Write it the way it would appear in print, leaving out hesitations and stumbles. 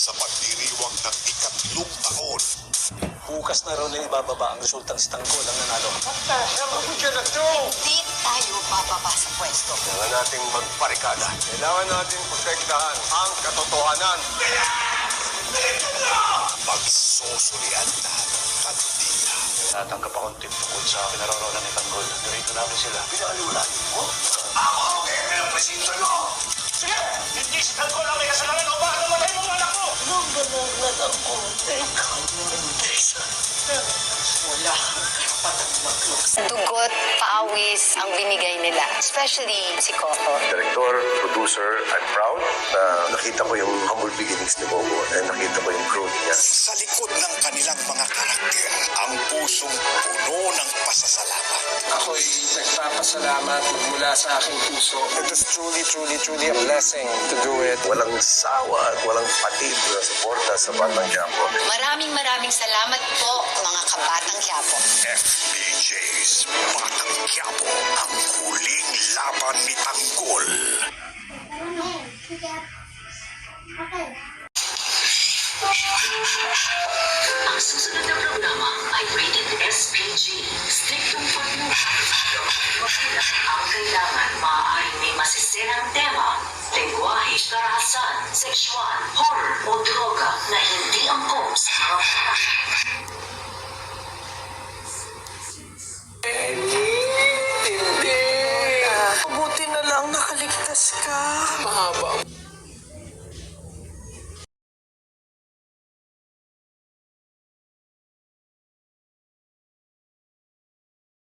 sa pagdiriwang ng ikatlong taon. Bukas na raw na ibababa ang resultang si Tanggol ang nanalo. Di tayo bababa sa pwesto. Kailangan nating magparikada. Kailangan natin protektahan ang katotohanan. Pagsusulian na ng kandiya. Natanggap akong tip tungkol sa pinarorolan ni Tanggol. Narito namin sila. Pinaliwalagin mo? Ako ang eme ng presinto nyo! Sige! Hindi si Tanggol ang may kasalanan o baka namatay mo ang anak ko! Nagbanaglan ako. Ikaw naman, Tessa. Wala kang karapatang magluksa. Dugot, paawis ang binigay nila. Especially si Coco. Director, producer, I'm proud na nakita ko yung humble beginnings ni Bobo and nakita ko yung growth niya. Sa likod ng kanilang mga karakter, ang pusong puno ng pasasalamat. Ako'y nagpapasalamat mula sa aking puso. It was truly a blessing to do it. Walang sawa at walang patid na suporta sa Batang Quiapo. Maraming salamat po, mga kabatang Quiapo. FPJ's Batang Quiapo, ang huling laban ni Tanggol. Ang susunod na programa ay rated SPG. Striktong pagmumula. Ang kailangan maaaring may masiserang tema, lengguwahe, karahasan, sexual, horror o droga na hindi angkop sa mga bata. Hindi. Mabuti na lang nakaligtas ka. Mahaba ang